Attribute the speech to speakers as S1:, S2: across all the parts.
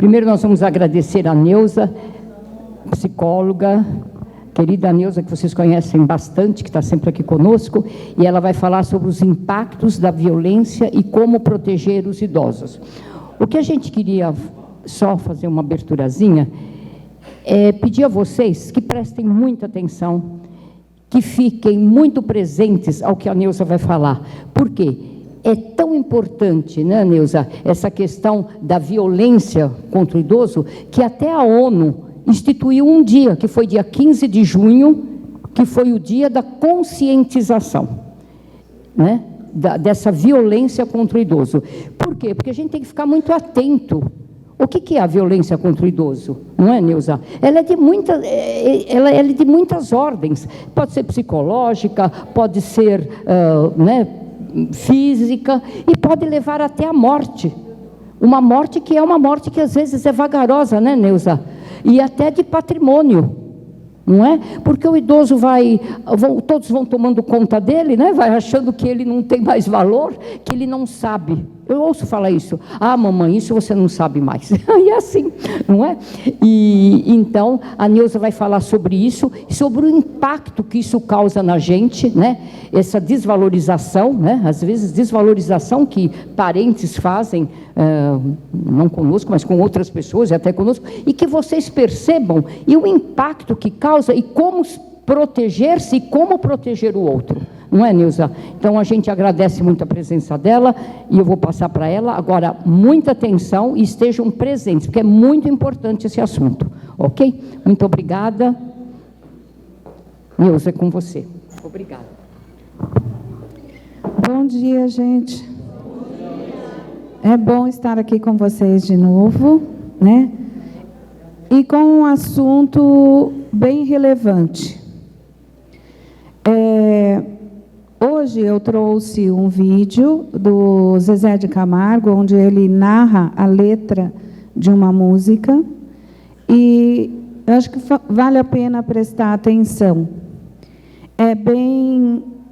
S1: Primeiro nós vamos agradecer a Neuza, psicóloga, querida Neuza, que vocês conhecem bastante, que está sempre aqui conosco, e ela vai falar sobre os impactos da violência e como proteger os idosos. O que a gente queria só fazer uma aberturazinha, é pedir a vocês que prestem muita atenção, que fiquem muito presentes ao que a Neuza vai falar. Por quê? É tão importante, né, Neuza, essa questão da violência contra o idoso, que até a ONU instituiu um dia, que foi dia 15 de junho, que foi o dia da conscientização, né, dessa violência contra o idoso. Por quê? Porque a gente tem que ficar muito atento. O que é a violência contra o idoso? Não é, Neuza? Ela é de muitas ordens. Pode ser psicológica, pode ser né, física, e pode levar até a morte. Uma morte que é uma morte que às vezes é vagarosa, né, Neuza? E até de patrimônio, não é? Porque o idoso todos vão tomando conta dele, né? Vai achando que ele não tem mais valor, que ele não sabe. Eu ouço falar isso. Ah, mamãe, isso você não sabe mais. E é assim, não é? E então a Neuza vai falar sobre isso, sobre o impacto que isso causa na gente, né? Essa desvalorização, né? Às vezes desvalorização que parentes fazem, não conosco, mas com outras pessoas e até conosco, e que vocês percebam e o impacto que causa e como proteger-se e como proteger o outro. Não é, Neuza? Então, a gente agradece muito a presença dela e eu vou passar para ela. Agora, muita atenção e estejam presentes, porque é muito importante esse assunto, ok? Muito obrigada. Neuza, é com você. Obrigada.
S2: Bom dia, gente. É bom estar aqui com vocês de novo, né? E com um assunto bem relevante. Hoje eu trouxe um vídeo do Zezé de Camargo, onde ele narra a letra de uma música, e eu acho que vale a pena prestar atenção.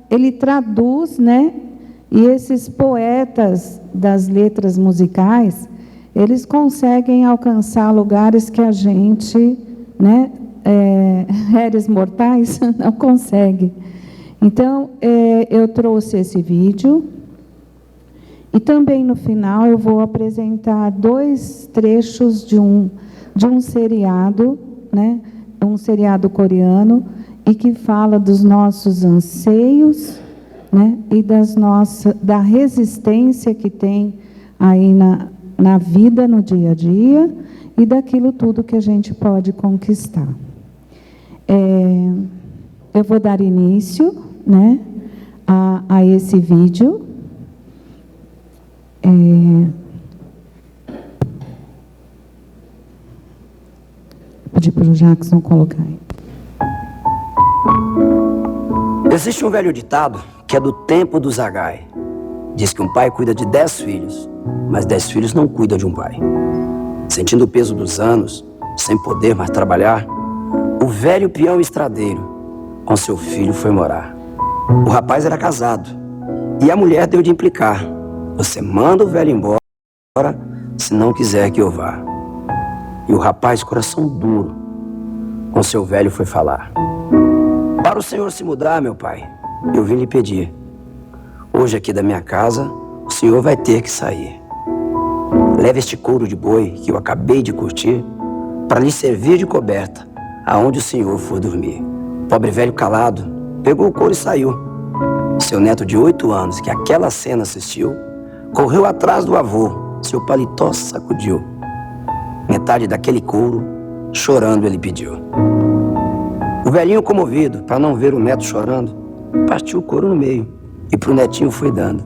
S2: Ele traduz, né? E esses poetas das letras musicais, eles conseguem alcançar lugares que a gente, né, réis mortais, não consegue. Então, eu trouxe esse vídeo, e também no final eu vou apresentar 2 trechos de um seriado, né, um seriado coreano, e que fala dos nossos anseios, né, e da resistência que tem aí na vida, no dia a dia, e daquilo tudo que a gente pode conquistar. Eu vou dar início, né, a esse vídeo. Pedir para o Jackson colocar aí.
S3: Existe um velho ditado que é do tempo do Zagai. Diz que um pai cuida de 10 filhos, mas 10 filhos não cuidam de um pai. Sentindo o peso dos anos, sem poder mais trabalhar, o velho peão estradeiro com seu filho foi morar. O rapaz era casado e a mulher deu de implicar: você manda o velho embora se não quiser que eu vá. E o rapaz, coração duro, com seu velho foi falar: para o senhor se mudar, meu pai, eu vim lhe pedir. Hoje aqui da minha casa, o senhor vai ter que sair. Leve este couro de boi que eu acabei de curtir para lhe servir de coberta aonde o senhor for dormir. Pobre velho calado pegou o couro e saiu. Seu neto de 8 anos, que aquela cena assistiu, correu atrás do avô, seu paletó sacudiu. Metade daquele couro, chorando, ele pediu. O velhinho, comovido, para não ver o neto chorando, partiu o couro no meio e pro netinho foi dando.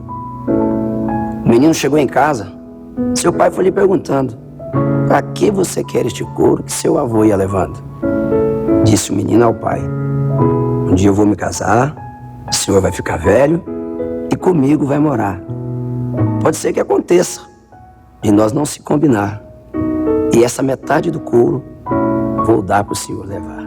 S3: O menino chegou em casa, seu pai foi lhe perguntando: para que você quer este couro que seu avô ia levando? Disse o menino ao pai: um dia eu vou me casar, o senhor vai ficar velho e comigo vai morar. Pode ser que aconteça de nós não se combinar, e essa metade do couro vou dar para o senhor levar.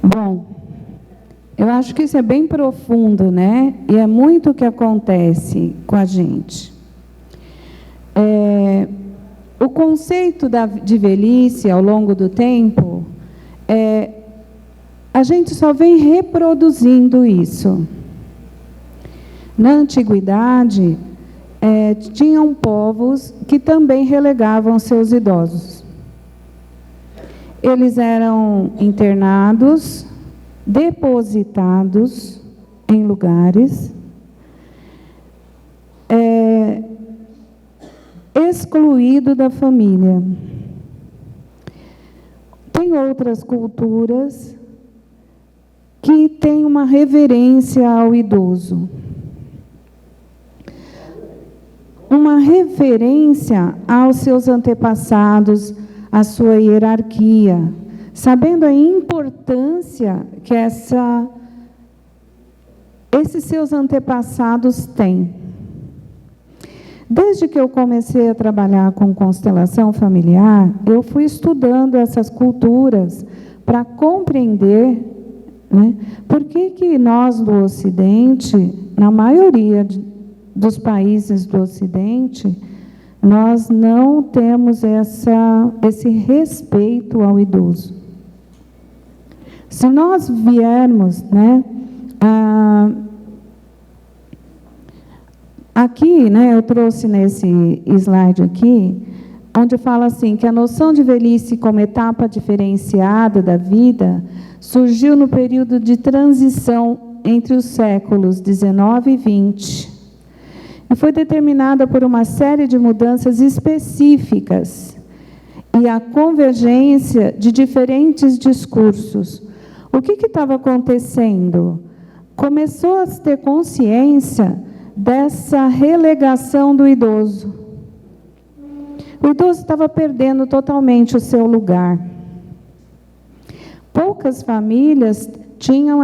S2: Bom, eu acho que isso é bem profundo, né? E é muito o que acontece com a gente. O conceito de velhice ao longo do tempo, a gente só vem reproduzindo isso. Na antiguidade, tinham povos que também relegavam seus idosos. Eles eram internados, depositados em lugares, excluído da família. Tem outras culturas que têm uma reverência ao idoso. Uma reverência aos seus antepassados, à sua hierarquia, sabendo a importância que esses seus antepassados têm. Desde que eu comecei a trabalhar com constelação familiar, eu fui estudando essas culturas para compreender, né, por que nós do Ocidente, na maioria dos países do Ocidente, nós não temos esse respeito ao idoso. Se nós viermos, né, aqui, né, eu trouxe nesse slide aqui, onde fala assim, que a noção de velhice como etapa diferenciada da vida surgiu no período de transição entre os séculos 19 e 20. E foi determinada por uma série de mudanças específicas e a convergência de diferentes discursos. O que estava acontecendo? Começou a se ter consciência dessa relegação do idoso. O idoso estava perdendo totalmente o seu lugar. Poucas famílias tinham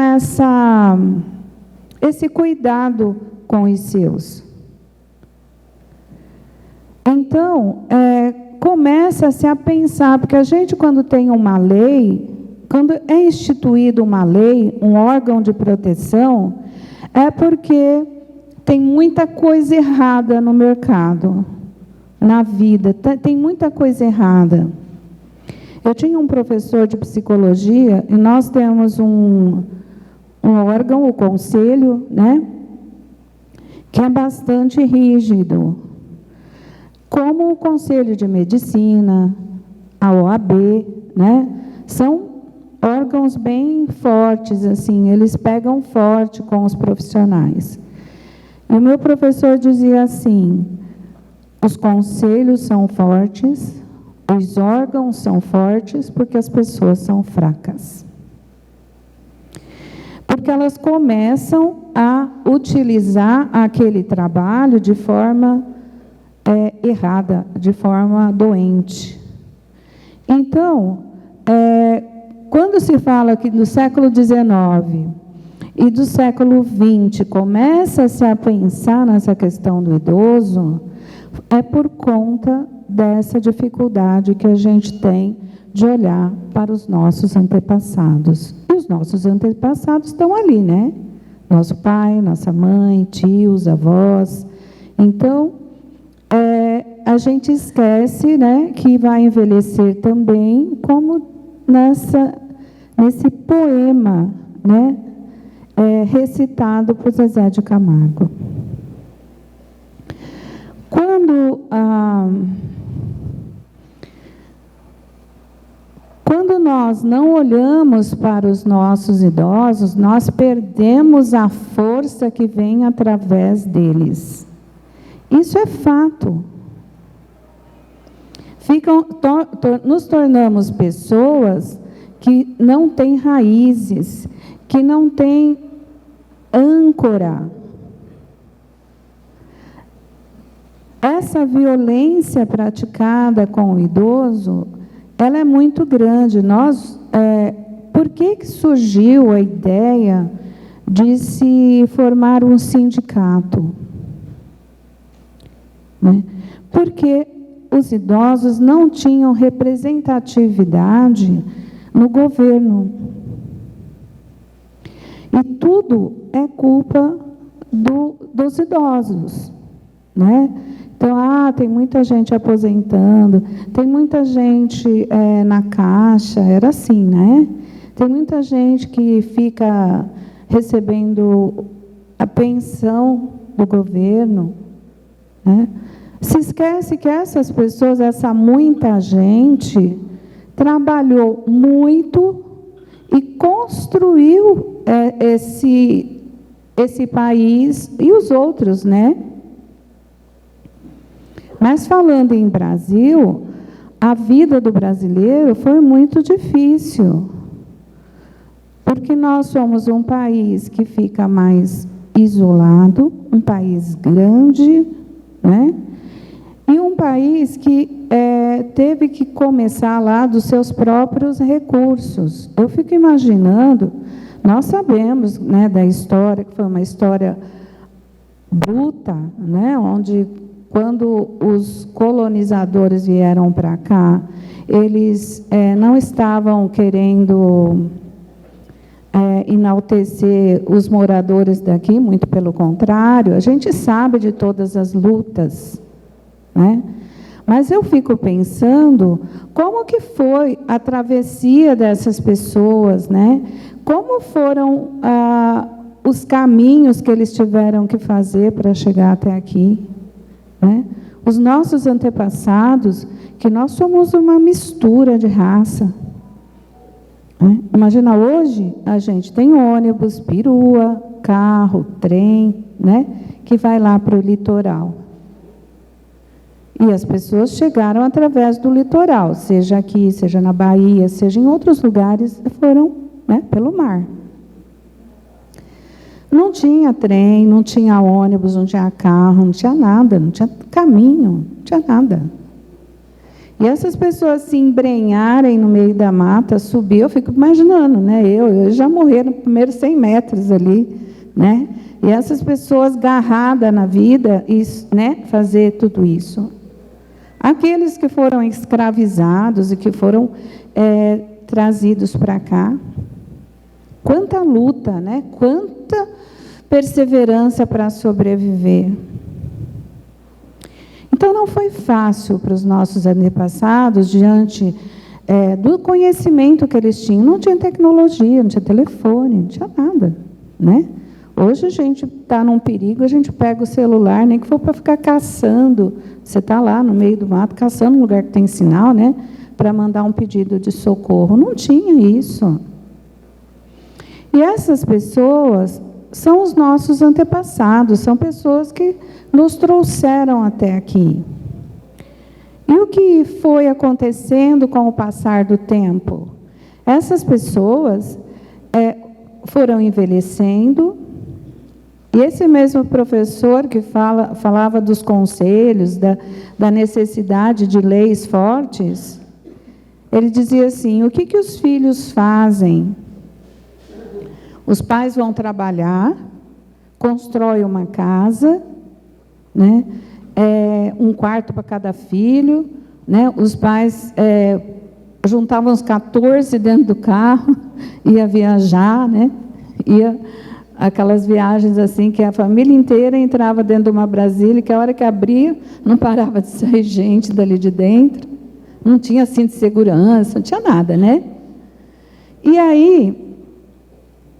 S2: esse cuidado com os seus. Então, começa-se a pensar, porque a gente, quando tem uma lei, quando é instituída uma lei, um órgão de proteção, é porque tem muita coisa errada no mercado, na vida, tem muita coisa errada. Eu tinha um professor de psicologia, e nós temos um órgão, o conselho, né, que é bastante rígido. Como o Conselho de Medicina, a OAB, né? São órgãos bem fortes, assim, eles pegam forte com os profissionais. E o meu professor dizia assim, os conselhos são fortes, os órgãos são fortes, porque as pessoas são fracas. Porque elas começam a utilizar aquele trabalho de forma errada, de forma doente. Então, quando se fala que do século XIX e do século XX começa-se a pensar nessa questão do idoso, é por conta dessa dificuldade que a gente tem de olhar para os nossos antepassados. E os nossos antepassados estão ali, né? Nosso pai, nossa mãe, tios, avós. Então, a gente esquece, né, que vai envelhecer também, como nesse poema, né, recitado por Zezé de Camargo. Quando nós não olhamos para os nossos idosos, nós perdemos a força que vem através deles. Isso é fato. Nos tornamos pessoas que não têm raízes, que não têm âncora. Essa violência praticada com o idoso, ela é muito grande. Por que surgiu a ideia de se formar um sindicato? Né? Porque os idosos não tinham representatividade no governo. E tudo é culpa dos idosos, né? Então, tem muita gente aposentando, tem muita gente na caixa, era assim, né? Tem muita gente que fica recebendo a pensão do governo, né? Se esquece que essas pessoas, essa muita gente, trabalhou muito e construiu esse país e os outros, né? Mas falando em Brasil, a vida do brasileiro foi muito difícil, porque nós somos um país que fica mais isolado, um país grande, né? E um país que teve que começar lá dos seus próprios recursos. Eu fico imaginando, nós sabemos, né, da história, que foi uma história bruta, né, onde, quando os colonizadores vieram para cá, eles não estavam querendo enaltecer os moradores daqui, muito pelo contrário, a gente sabe de todas as lutas, né? Mas eu fico pensando como que foi a travessia dessas pessoas, né? Como foram os caminhos que eles tiveram que fazer para chegar até aqui, né? Os nossos antepassados, que nós somos uma mistura de raça, né? Imagina, hoje a gente tem ônibus, perua, carro, trem, né? Que vai lá para o litoral. E as pessoas chegaram através do litoral, seja aqui, seja na Bahia, seja em outros lugares, foram, né, pelo mar. Não tinha trem, não tinha ônibus, não tinha carro, não tinha nada, não tinha caminho, não tinha nada. E essas pessoas se embrenharem no meio da mata, subir, eu fico imaginando, né? Eu já morri no primeiro 100 metros ali, né? E essas pessoas garradas na vida, né, fazer tudo isso. Aqueles que foram escravizados e que foram trazidos para cá. Quanta luta, né? Quanta perseverança para sobreviver. Então, não foi fácil para os nossos antepassados, diante do conhecimento que eles tinham. Não tinha tecnologia, não tinha telefone, não tinha nada, né? Hoje a gente está num perigo, a gente pega o celular, nem que for para ficar caçando. Você está lá no meio do mato, caçando um lugar que tem sinal, né? Para mandar um pedido de socorro. Não tinha isso. E essas pessoas são os nossos antepassados, são pessoas que nos trouxeram até aqui. E o que foi acontecendo com o passar do tempo? Essas pessoas foram envelhecendo, e esse mesmo professor que falava dos conselhos, da necessidade de leis fortes, ele dizia assim: o que os filhos fazem? Os pais vão trabalhar, constroem uma casa, né? Um quarto para cada filho, né? Os pais juntavam os 14 dentro do carro, ia viajar, né? Ia aquelas viagens assim que a família inteira entrava dentro de uma Brasília, que a hora que abria, não parava de sair gente dali de dentro, não tinha cinto de segurança, não tinha nada, né? E aí,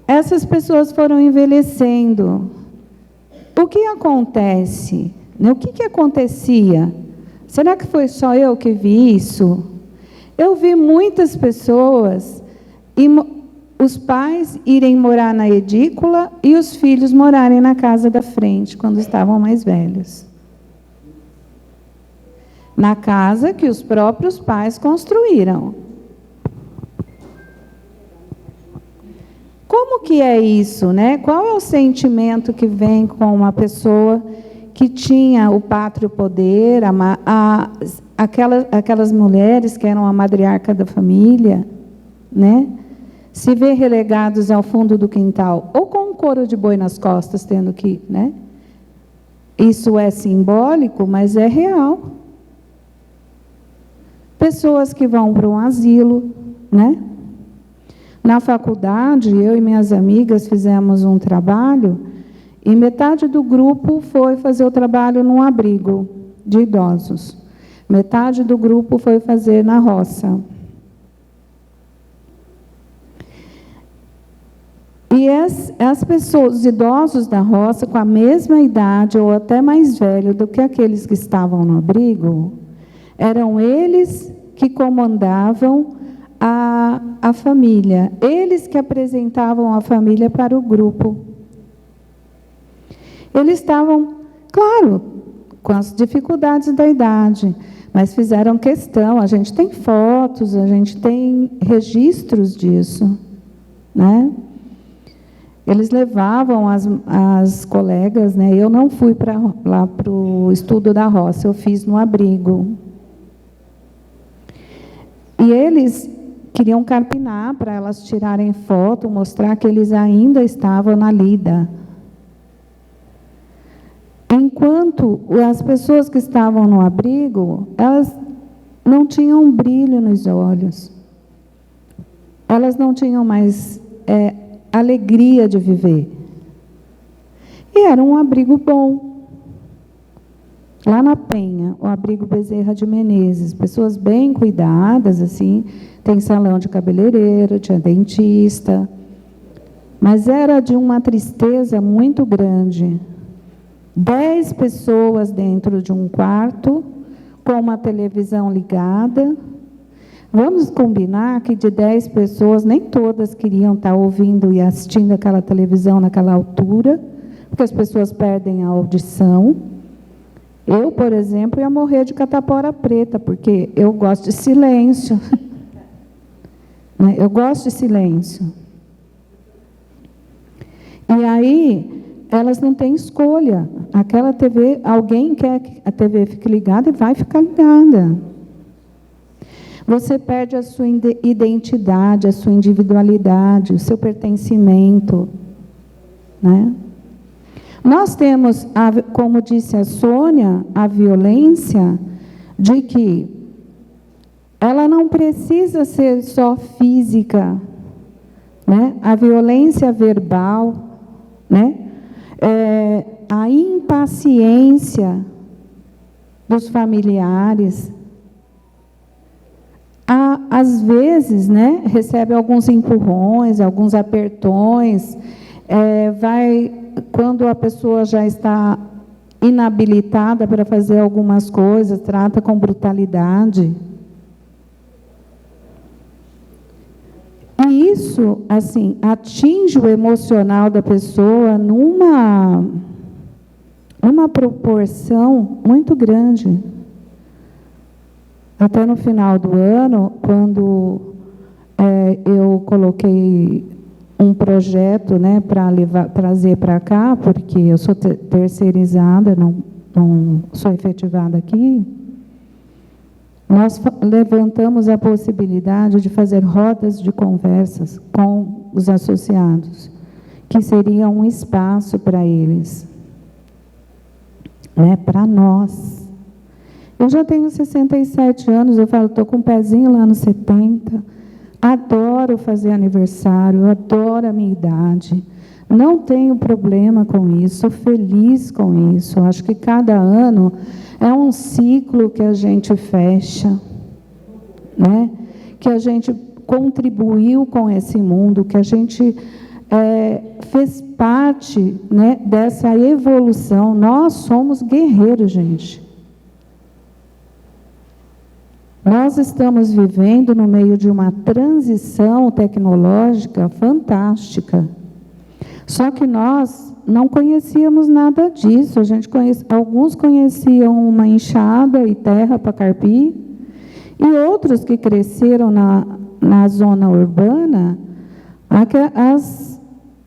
S2: essas pessoas foram envelhecendo. O que acontece? O que acontecia? Será que foi só eu que vi isso? Eu vi muitas pessoas, os pais irem morar na edícula e os filhos morarem na casa da frente, quando estavam mais velhos. Na casa que os próprios pais construíram. Como que é isso, né? Qual é o sentimento que vem com uma pessoa que tinha o pátrio poder, aquelas mulheres que eram a matriarca da família, né? Se vê relegados ao fundo do quintal, ou com um couro de boi nas costas, tendo que, né? Isso é simbólico, mas é real. Pessoas que vão para um asilo, né? Na faculdade, eu e minhas amigas fizemos um trabalho e metade do grupo foi fazer o trabalho num abrigo de idosos. Metade do grupo foi fazer na roça. E as pessoas, os idosos da roça, com a mesma idade ou até mais velho do que aqueles que estavam no abrigo, eram eles que comandavam a família, eles que apresentavam a família para o grupo. Eles estavam, claro, com as dificuldades da idade, mas fizeram questão, a gente tem fotos, a gente tem registros disso, né? Eles levavam as colegas, né? Eu não fui lá para o estudo da roça, eu fiz no abrigo. E eles queriam carpinar para elas tirarem foto, mostrar que eles ainda estavam na lida. Enquanto as pessoas que estavam no abrigo, elas não tinham um brilho nos olhos. Elas não tinham mais alegria de viver. E era um abrigo bom. Lá na Penha, o abrigo Bezerra de Menezes, pessoas bem cuidadas, assim, tem salão de cabeleireiro, tinha dentista, mas era de uma tristeza muito grande. 10 pessoas dentro de um quarto, com uma televisão ligada. Vamos combinar que de 10 pessoas, nem todas queriam estar ouvindo e assistindo aquela televisão naquela altura, porque as pessoas perdem a audição. Eu, por exemplo, ia morrer de catapora preta, porque eu gosto de silêncio. Eu gosto de silêncio. E aí, elas não têm escolha. Aquela TV, alguém quer que a TV fique ligada e vai ficar ligada. Você perde a sua identidade, a sua individualidade, o seu pertencimento, né? Nós temos, como disse a Sônia, a violência de que ela não precisa ser só física, né? A violência verbal, né? A impaciência dos familiares. Às vezes, né, recebe alguns empurrões, alguns apertões, quando a pessoa já está inabilitada para fazer algumas coisas, trata com brutalidade. E isso, assim, atinge o emocional da pessoa numa proporção muito grande. Até no final do ano, quando eu coloquei um projeto, né, para trazer para cá, porque eu sou terceirizada, não sou efetivada aqui, nós levantamos a possibilidade de fazer rodas de conversas com os associados, que seria um espaço para eles, né, para nós. Eu já tenho 67 anos, eu falo, estou com um pezinho lá nos 70, adoro fazer aniversário, adoro a minha idade, não tenho problema com isso, sou feliz com isso. Acho que cada ano é um ciclo que a gente fecha, né? Que a gente contribuiu com esse mundo, que a gente fez parte, né, dessa evolução. Nós somos guerreiros, gente. Nós estamos vivendo no meio de uma transição tecnológica fantástica. Só que nós não conhecíamos nada disso. Alguns conheciam uma enxada e terra para carpir, e outros que cresceram na zona urbana,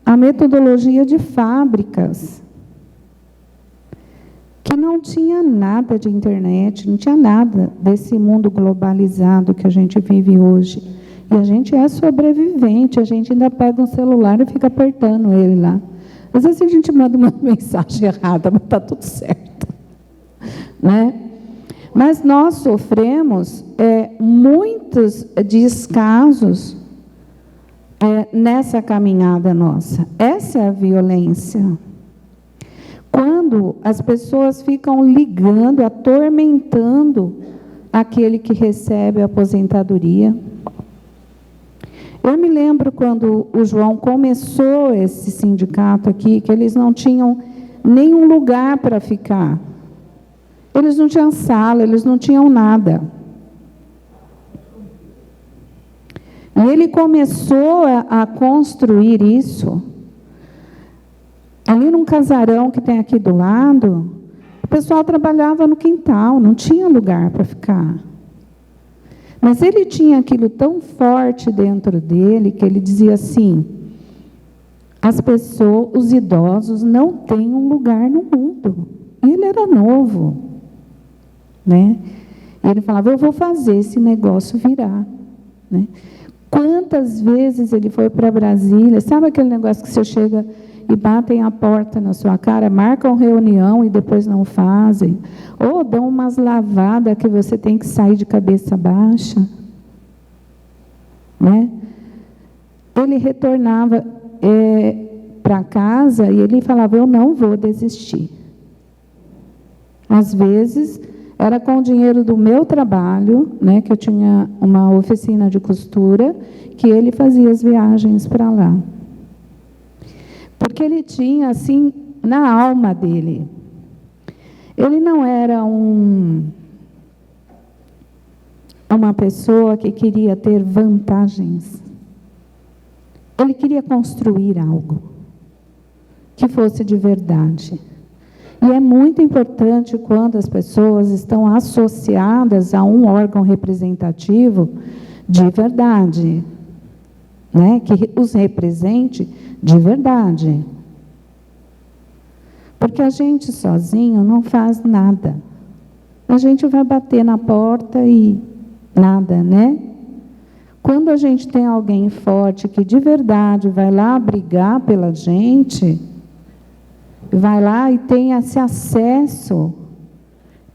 S2: a metodologia de fábricas, que não tinha nada de internet, não tinha nada desse mundo globalizado que a gente vive hoje. E a gente é sobrevivente, a gente ainda pega um celular e fica apertando ele lá. Às vezes a gente manda uma mensagem errada, mas está tudo certo, né? Mas nós sofremos muitos descasos nessa caminhada nossa. Essa é a violência. Quando as pessoas ficam ligando, atormentando aquele que recebe a aposentadoria. Eu me lembro quando o João começou esse sindicato aqui, que eles não tinham nenhum lugar para ficar. Eles não tinham sala, eles não tinham nada. E ele começou a construir isso. Ali num casarão que tem aqui do lado, o pessoal trabalhava no quintal, não tinha lugar para ficar. Mas ele tinha aquilo tão forte dentro dele, que ele dizia assim, as pessoas, os idosos, não têm um lugar no mundo. E ele era novo, né? E ele falava, eu vou fazer esse negócio virar, né? Quantas vezes ele foi para Brasília, sabe aquele negócio que você chega e batem a porta na sua cara, marcam reunião e depois não fazem, ou dão umas lavadas que você tem que sair de cabeça baixa, né? Ele retornava para casa e ele falava, eu não vou desistir. Às vezes, era com o dinheiro do meu trabalho, né, que eu tinha uma oficina de costura, que ele fazia as viagens para lá. Porque ele tinha, assim, na alma dele. Ele não era uma pessoa que queria ter vantagens. Ele queria construir algo que fosse de verdade. E é muito importante quando as pessoas estão associadas a um órgão representativo de verdade, né? Que os represente de verdade. Porque a gente sozinho não faz nada. A gente vai bater na porta e nada, né? Quando a gente tem alguém forte que de verdade vai lá brigar pela gente, vai lá e tem esse acesso,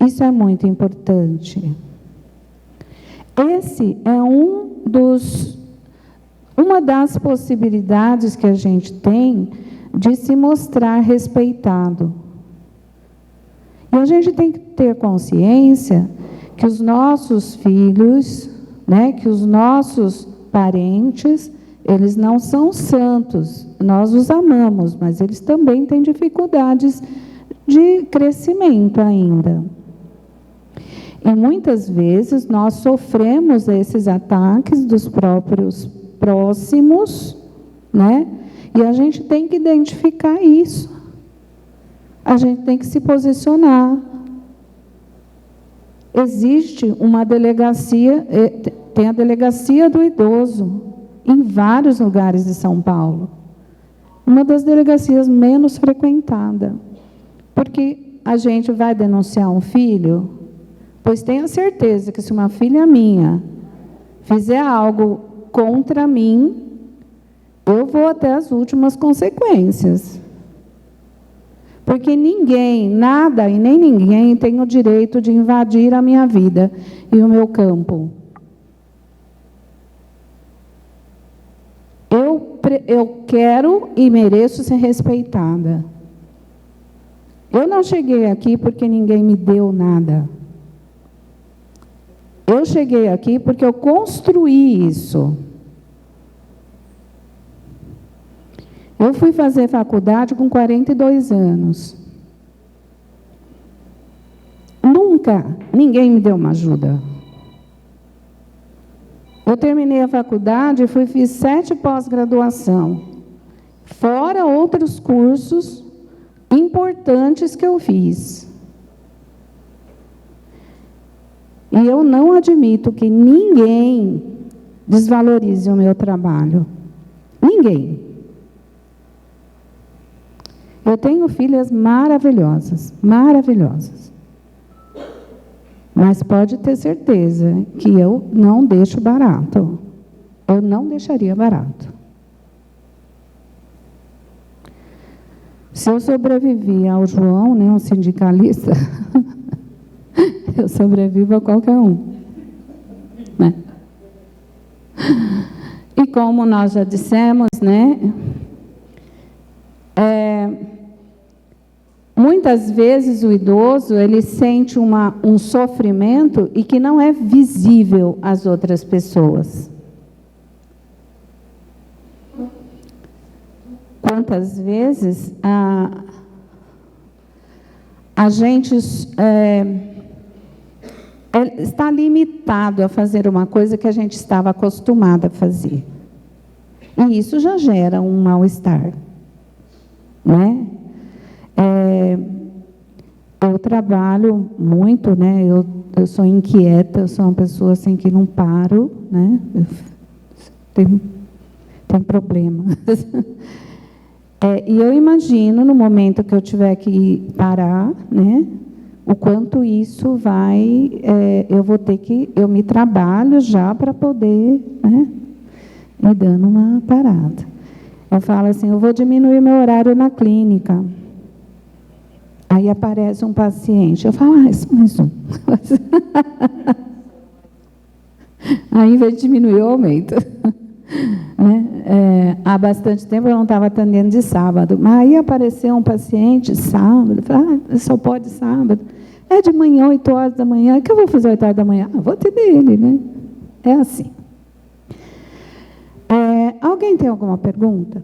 S2: isso é muito importante. Esse é uma das possibilidades que a gente tem de se mostrar respeitado. E a gente tem que ter consciência que os nossos filhos, né, que os nossos parentes, eles não são santos, nós os amamos, mas eles também têm dificuldades de crescimento ainda. E muitas vezes nós sofremos esses ataques dos próprios próximos, né? E a gente tem que identificar isso. A gente tem que se posicionar. Existe uma delegacia, tem a delegacia do idoso, em vários lugares de São Paulo. Uma das delegacias menos frequentada. Porque a gente vai denunciar um filho, pois tenha certeza que se uma filha minha fizer algo contra mim, eu vou até as últimas consequências. Porque ninguém, nada e nem ninguém tem o direito de invadir a minha vida e o meu campo. Eu quero e mereço ser respeitada. Eu não cheguei aqui porque ninguém me deu nada. Eu cheguei aqui porque eu construí isso. Eu fui fazer faculdade com 42 anos. Nunca ninguém me deu uma ajuda. Eu terminei a faculdade e fiz 7 pós-graduação, fora outros cursos importantes que eu fiz. E eu não admito que ninguém desvalorize o meu trabalho. Ninguém. Eu tenho filhas maravilhosas, maravilhosas. Mas pode ter certeza que eu não deixo barato. Eu não deixaria barato. Se eu sobrevivi ao João, né, um sindicalista, eu sobrevivo a qualquer um. Né? E como nós já dissemos, né? Muitas vezes o idoso, ele sente um sofrimento e que não é visível às outras pessoas. Quantas vezes a gente está limitado a fazer uma coisa que a gente estava acostumado a fazer. E isso já gera um mal-estar, né? Eu trabalho muito, né? Eu sou inquieta, eu sou uma pessoa assim que não paro, né? Tem problema. E eu imagino, no momento que eu tiver que parar, né? O quanto isso vai... eu me trabalho já para poder, né? Ir dando uma parada. Eu falo assim, eu vou diminuir meu horário na clínica. Aí aparece um paciente, eu falo, só mais um. Aí, em vez de diminuir, eu aumento. Né? Há bastante tempo eu não estava atendendo de sábado, mas aí apareceu um paciente sábado, eu falei, só pode sábado. É de manhã, 8 horas da manhã, o que eu vou fazer 8 horas da manhã? Vou atender ele, né? É assim. Alguém tem alguma pergunta?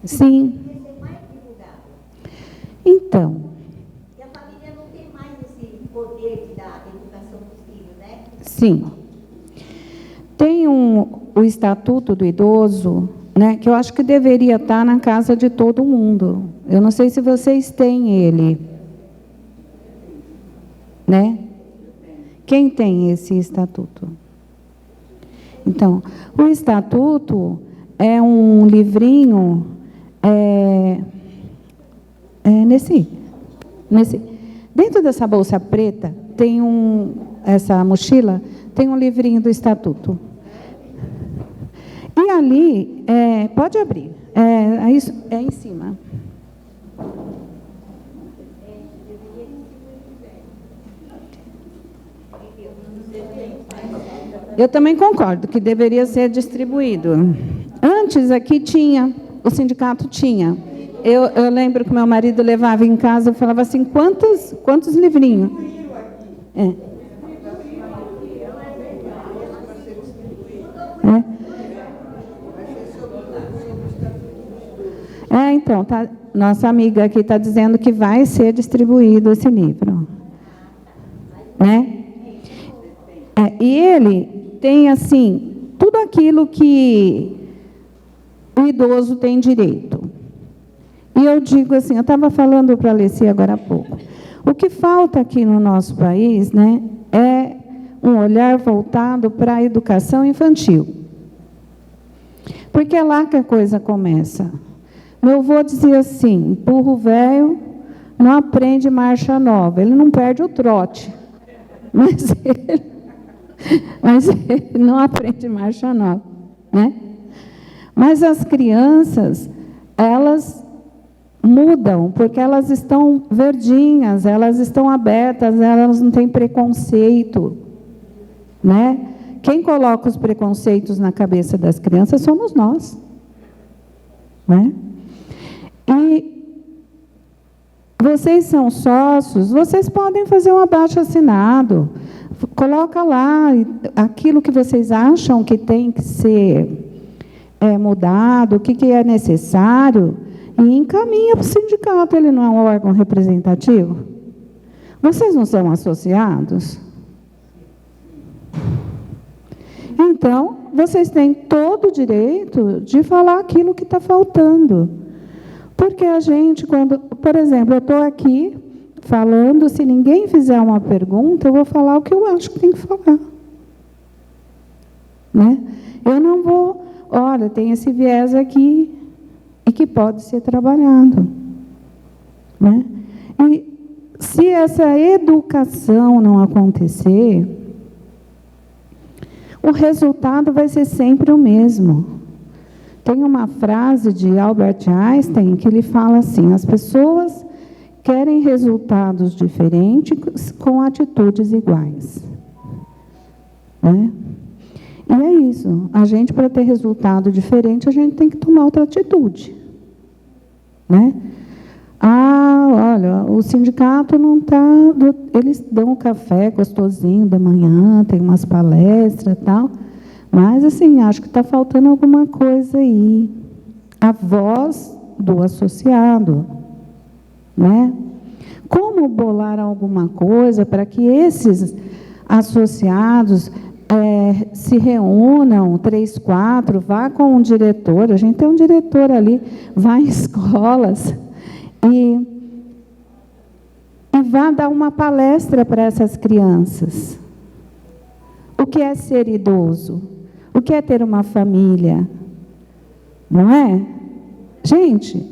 S2: Sim. Então.
S4: E a família não tem mais esse poder de dar educação para os filhos, né?
S2: Sim. Tem o Estatuto do Idoso, né, que eu acho que deveria estar na casa de todo mundo. Eu não sei se vocês têm ele. Né? Quem tem esse Estatuto? Então, o Estatuto é um livrinho... Dentro dessa bolsa preta, tem essa mochila, tem um livrinho do Estatuto. E ali, pode abrir, é em cima. Eu também concordo que deveria ser distribuído. Antes aqui tinha, o sindicato tinha. Eu lembro que meu marido levava em casa, eu falava assim, quantos livrinhos? Então, nossa amiga aqui está dizendo que vai ser distribuído esse livro. Né? E ele tem, assim, tudo aquilo que o idoso tem direito. E eu digo assim, eu estava falando para a Alessi agora há pouco, o que falta aqui no nosso país, né, é um olhar voltado para a educação infantil. Porque é lá que a coisa começa. Meu avô dizia assim, burro velho não aprende marcha nova, ele não perde o trote, mas ele não aprende marcha nova, né? Mas as crianças, elas mudam, porque elas estão verdinhas, elas estão abertas, elas não têm preconceito, né? Quem coloca os preconceitos na cabeça das crianças somos nós, né? E vocês são sócios, vocês podem fazer um abaixo-assinado, coloca lá aquilo que vocês acham que tem que ser mudado, o que é necessário, e encaminha para o sindicato. Ele não é um órgão representativo? Vocês não são associados? Então, vocês têm todo o direito de falar aquilo que está faltando. Porque a gente, quando, por exemplo, eu estou aqui falando, se ninguém fizer uma pergunta, eu vou falar o que eu acho que tem que falar. Né? Eu não vou, olha, tem esse viés aqui, e que pode ser trabalhado. Né? E Se essa educação não acontecer, o resultado vai ser sempre o mesmo. Tem uma frase de Albert Einstein que ele fala assim: as pessoas querem resultados diferentes com atitudes iguais. Né? E é isso. A gente, para ter resultado diferente, a gente tem que tomar outra atitude. Né? Ah, olha, o sindicato não está... Eles dão café gostosinho da manhã, tem umas palestras e tal, mas, assim, acho que está faltando alguma coisa aí. A voz do associado. Né? Como bolar alguma coisa para que esses associados se reúnam, 3, 4, vá com um diretor, a gente tem um diretor ali, vá em escolas e vá dar uma palestra para essas crianças. O que é ser idoso? O que é ter uma família? Não é? Gente,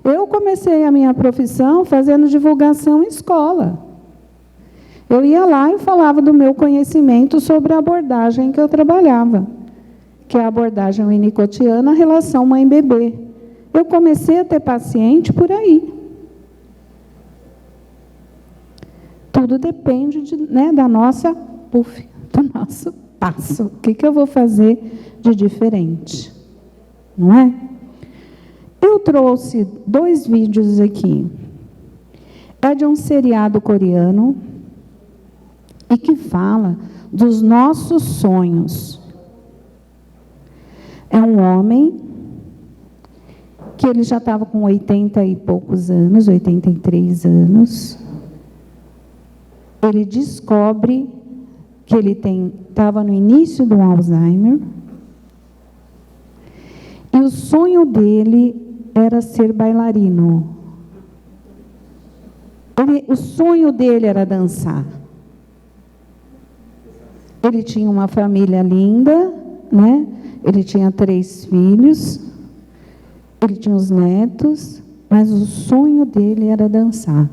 S2: eu comecei a minha profissão fazendo divulgação em escola. Eu ia lá e falava do meu conhecimento sobre a abordagem que eu trabalhava, que é a abordagem winnicottiana, a relação mãe-bebê. Eu comecei a ter paciente por aí. Tudo depende da nossa do nosso passo. O que eu vou fazer de diferente? Não é? Eu trouxe 2 vídeos aqui. É de um seriado coreano e que fala dos nossos sonhos. É um homem que ele já estava com 80 e poucos anos, 83 anos. Ele descobre que ele estava no início do Alzheimer. E o sonho dele era ser bailarino. O sonho dele era dançar. Ele tinha uma família linda, né? Ele tinha 3 filhos, ele tinha os netos, mas o sonho dele era dançar.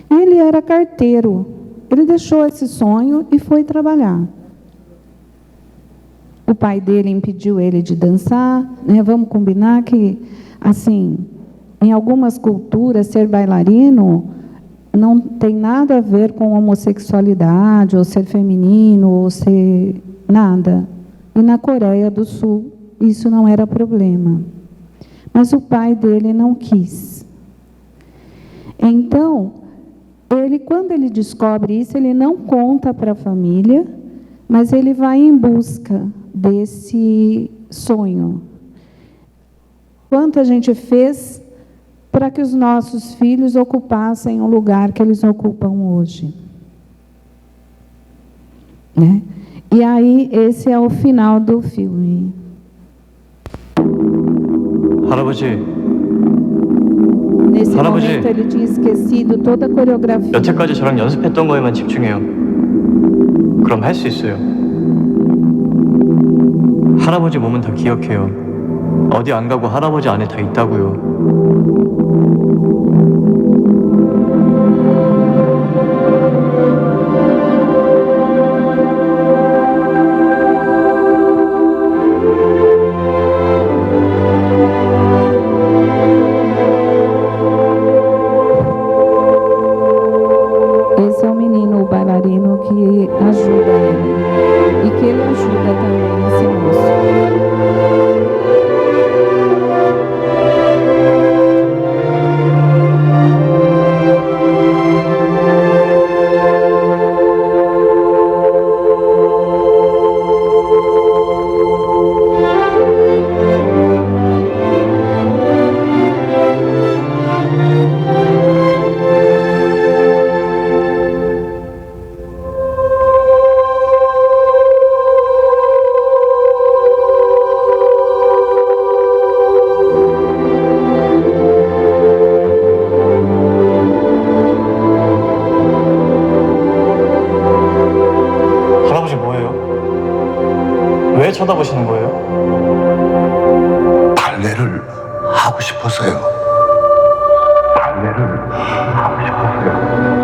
S2: Ele era carteiro. Ele deixou esse sonho e foi trabalhar. O pai dele impediu ele de dançar, né? Vamos combinar que, assim, em algumas culturas, ser bailarino não tem nada a ver com homossexualidade, ou ser feminino, ou ser nada. E na Coreia do Sul, isso não era problema. Mas o pai dele não quis. Então, quando ele descobre isso, ele não conta para a família, mas ele vai em busca desse sonho. Quanto a gente fez para que os nossos filhos ocupassem o lugar que eles ocupam hoje. Né? E aí, esse é o final do filme.
S5: 할아버지,
S2: Nesse momento, ele tinha esquecido toda a coreografia.
S5: 여태까지 저랑 연습했던 거에만 집중해요. 그럼 할 수 있어요. 할아버지 몸은 다 기억해요. 어디 안 가고 할아버지 안에 다 있다고요.
S2: Esse é o menino, o bailarino, que ajuda ele. E que ele ajuda também esse moço.
S5: 할아버지 뭐예요? 왜 쳐다보시는 거예요?
S6: 발레를 하고 싶어서요. 발레를 하고 싶어서요.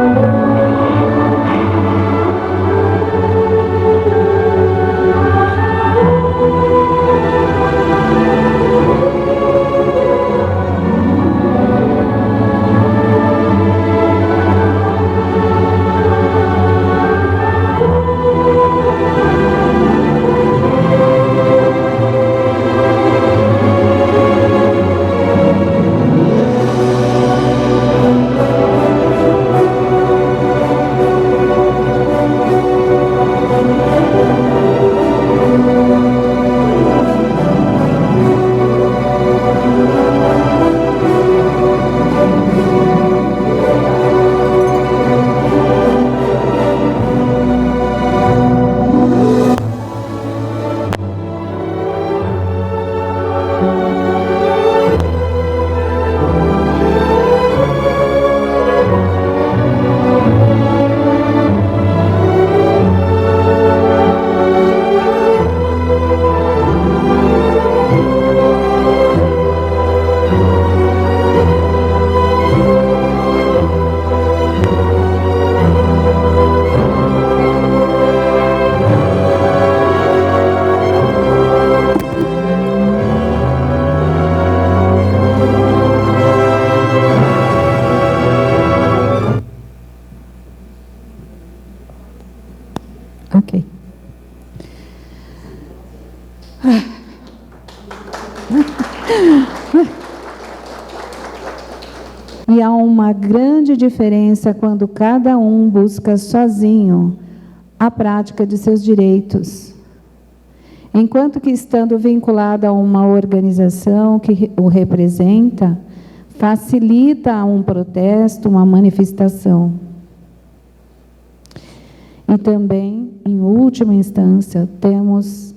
S2: uma grande diferença quando cada um busca sozinho a prática de seus direitos. Enquanto que, estando vinculado a uma organização que o representa, facilita um protesto, uma manifestação. E também, em última instância, temos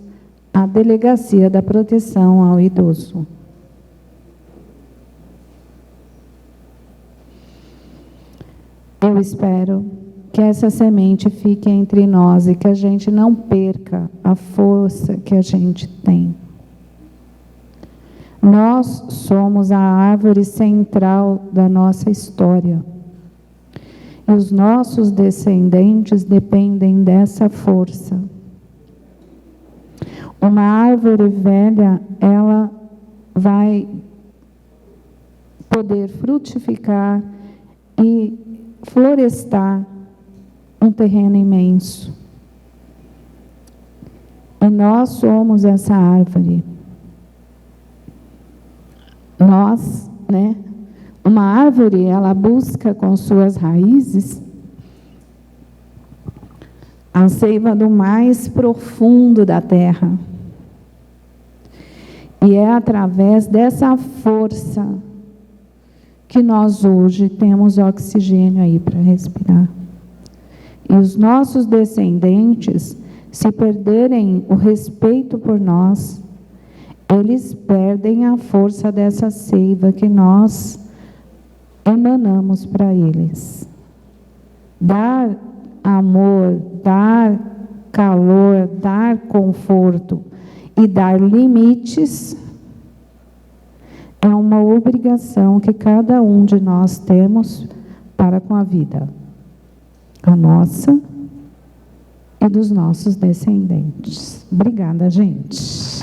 S2: a Delegacia da Proteção ao Idoso. Eu espero que essa semente fique entre nós e que a gente não perca a força que a gente tem. Nós somos a árvore central da nossa história. E os nossos descendentes dependem dessa força. Uma árvore velha, ela vai poder frutificar e florestar um terreno imenso. E nós somos essa árvore. Nós, né? Uma árvore, ela busca com suas raízes a seiva do mais profundo da terra. E é através dessa força que nós hoje temos oxigênio aí para respirar. E os nossos descendentes, se perderem o respeito por nós, eles perdem a força dessa seiva que nós emanamos para eles. Dar amor, dar calor, dar conforto e dar limites é uma obrigação que cada um de nós temos para com a vida, a nossa e dos nossos descendentes. Obrigada, gente.